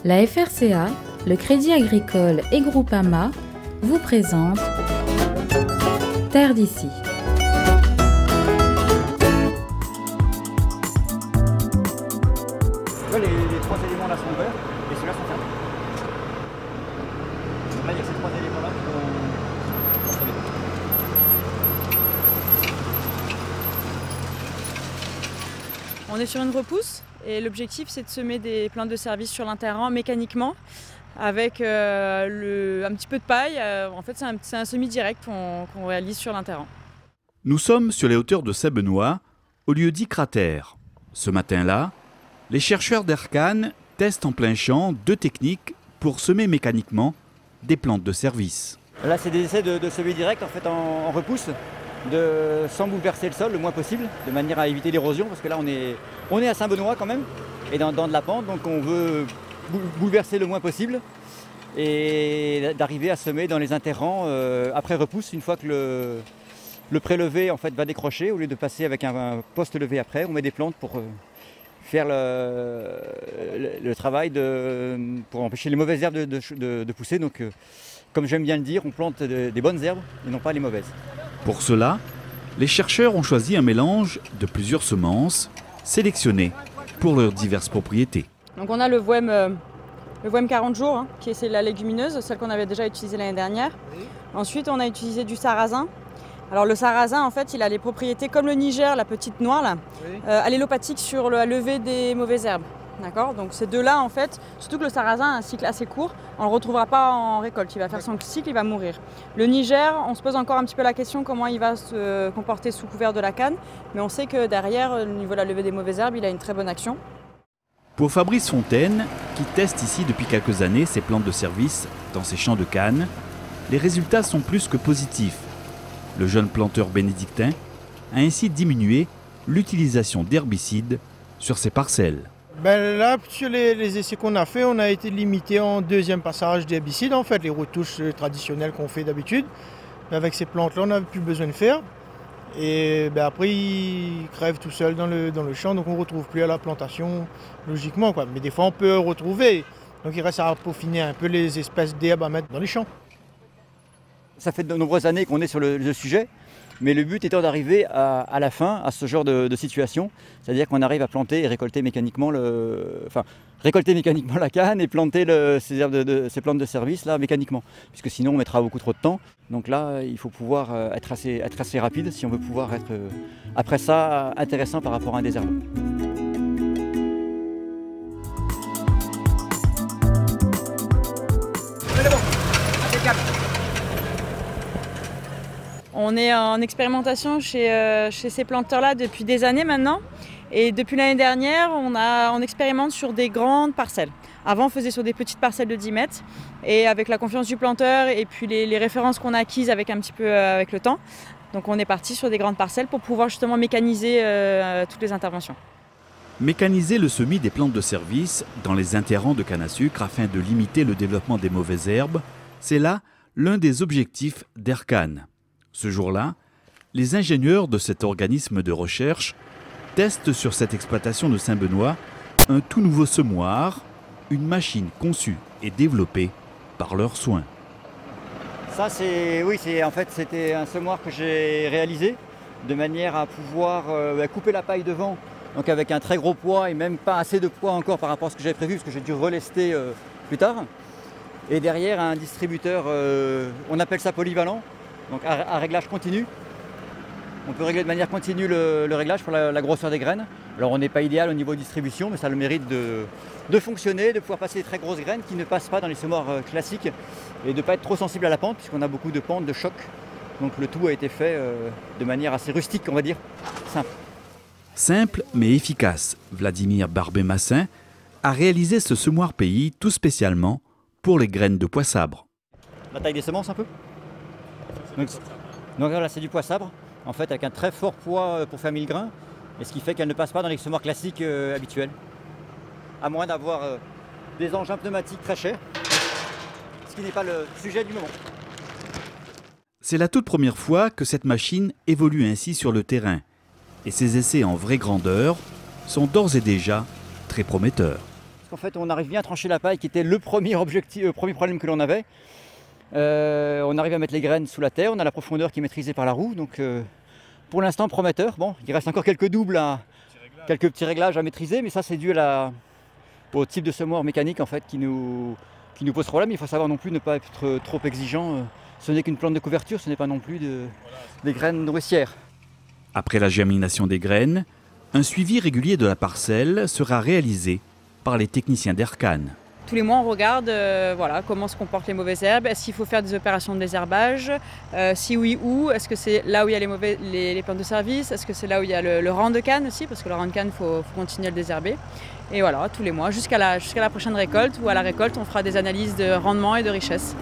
La FRCA, le Crédit Agricole et Groupama vous présentent Terre d'ici. Les trois éléments là sont ouverts et ceux-là sont fermés. Donc là il y a ces trois éléments là qui vont se mettre. On est sur une repousse et l'objectif c'est de semer des plantes de service sur l'interrang mécaniquement avec un petit peu de paille. En fait c'est un semis direct qu'on réalise sur l'interrang. Nous sommes sur les hauteurs de Saint-Benoît, au lieu dit cratère. Ce matin-là, les chercheurs d'Ercan testent en plein champ deux techniques pour semer mécaniquement des plantes de service. Là c'est des essais de semer direct en fait en repousse, sans bouleverser le sol le moins possible, de manière à éviter l'érosion, parce que là on est à Saint-Benoît quand même, et dans de la pente, donc on veut bouleverser le moins possible et d'arriver à semer dans les interrants après repousse, une fois que le prélevé en fait va décrocher, au lieu de passer avec un poste levé après, on met des plantes pour faire le travail pour empêcher les mauvaises herbes de pousser. Donc, comme j'aime bien le dire, on plante des bonnes herbes et non pas les mauvaises. Pour cela, les chercheurs ont choisi un mélange de plusieurs semences sélectionnées pour leurs diverses propriétés. Donc on a le Voem 40 jours, qui est la légumineuse, celle qu'on avait déjà utilisée l'année dernière. Ensuite, on a utilisé du sarrasin. Alors le sarrasin, en fait, il a les propriétés comme le Niger, la petite noire, là, allélopathique sur la levée des mauvaises herbes. D'accord ? Donc ces deux-là, en fait, surtout que le sarrasin a un cycle assez court, on ne le retrouvera pas en récolte. Il va faire son cycle, il va mourir. Le Niger, on se pose encore un petit peu la question comment il va se comporter sous couvert de la canne, mais on sait que derrière, au niveau de la levée des mauvaises herbes, il a une très bonne action. Pour Fabrice Fontaine, qui teste ici depuis quelques années ses plantes de service dans ses champs de canne, les résultats sont plus que positifs. Le jeune planteur bénédictin a ainsi diminué l'utilisation d'herbicides sur ses parcelles. Là, sur les essais qu'on a fait, on a été limité en deuxième passage d'herbicides, en fait, les retouches traditionnelles qu'on fait d'habitude. Avec ces plantes-là, on n'avait plus besoin de faire. Et après, ils crèvent tout seuls dans le champ, donc on ne retrouve plus à la plantation, logiquement, quoi. Mais des fois, on peut retrouver. Donc il reste à peaufiner un peu les espèces d'herbes à mettre dans les champs. Ça fait de nombreuses années qu'on est sur le sujet, mais le but étant d'arriver à la fin à ce genre de situation, c'est-à-dire qu'on arrive à planter et récolter mécaniquement la canne et planter ces plantes de service là mécaniquement, puisque sinon on mettra beaucoup trop de temps. Donc là, il faut pouvoir être assez rapide si on veut pouvoir être après ça intéressant par rapport à un désherbant. On est en expérimentation chez ces planteurs-là depuis des années maintenant. Et depuis l'année dernière, on expérimente sur des grandes parcelles. Avant, on faisait sur des petites parcelles de 10 mètres. Et avec la confiance du planteur et puis les références qu'on a acquises avec le temps, donc on est parti sur des grandes parcelles pour pouvoir justement mécaniser toutes les interventions. Mécaniser le semis des plantes de service dans les interrants de canne à sucre afin de limiter le développement des mauvaises herbes, c'est là l'un des objectifs d'Ercan. Ce jour-là, les ingénieurs de cet organisme de recherche testent sur cette exploitation de Saint-Benoît un tout nouveau semoir, une machine conçue et développée par leurs soins. Ça, c'était un semoir que j'ai réalisé de manière à pouvoir couper la paille devant, donc avec un très gros poids et même pas assez de poids encore par rapport à ce que j'avais prévu, parce que j'ai dû relester plus tard. Et derrière, un distributeur, on appelle ça polyvalent. Donc à réglage continu, on peut régler de manière continue le réglage pour la grosseur des graines. Alors on n'est pas idéal au niveau distribution, mais ça a le mérite de fonctionner, de pouvoir passer des très grosses graines qui ne passent pas dans les semoirs classiques et de ne pas être trop sensible à la pente, puisqu'on a beaucoup de pentes, de chocs. Donc le tout a été fait de manière assez rustique, on va dire, simple. Simple mais efficace, Vladimir Barbet-Massin a réalisé ce semoir pays tout spécialement pour les graines de pois sabre. La taille des semences un peu. Donc là c'est du pois sabre, en fait avec un très fort poids pour faire 1000 grains, et ce qui fait qu'elle ne passe pas dans les semoirs classiques habituels, à moins d'avoir des engins pneumatiques très chers, ce qui n'est pas le sujet du moment. C'est la toute première fois que cette machine évolue ainsi sur le terrain, et ses essais en vraie grandeur sont d'ores et déjà très prometteurs. parce qu'en fait on arrive bien à trancher la paille qui était le premier problème que l'on avait. On arrive à mettre les graines sous la terre, on a la profondeur qui est maîtrisée par la roue, donc pour l'instant prometteur. Bon, il reste encore quelques doubles, quelques petits réglages à maîtriser, mais ça c'est dû au type de semoir mécanique en fait qui nous pose problème. Il faut savoir non plus ne pas être trop exigeant. Ce n'est qu'une plante de couverture, ce n'est pas non plus des graines nourricières. Après la germination des graines, un suivi régulier de la parcelle sera réalisé par les techniciens d'Erkane. Tous les mois, on regarde comment se comportent les mauvaises herbes. Est-ce qu'il faut faire des opérations de désherbage? Si oui, où? Est-ce que c'est là où il y a les plantes de service? Est-ce que c'est là où il y a le rang de canne aussi? Parce que le rang de canne, il faut continuer à le désherber. Et voilà, tous les mois, jusqu'à la prochaine récolte, ou à la récolte, on fera des analyses de rendement et de richesse.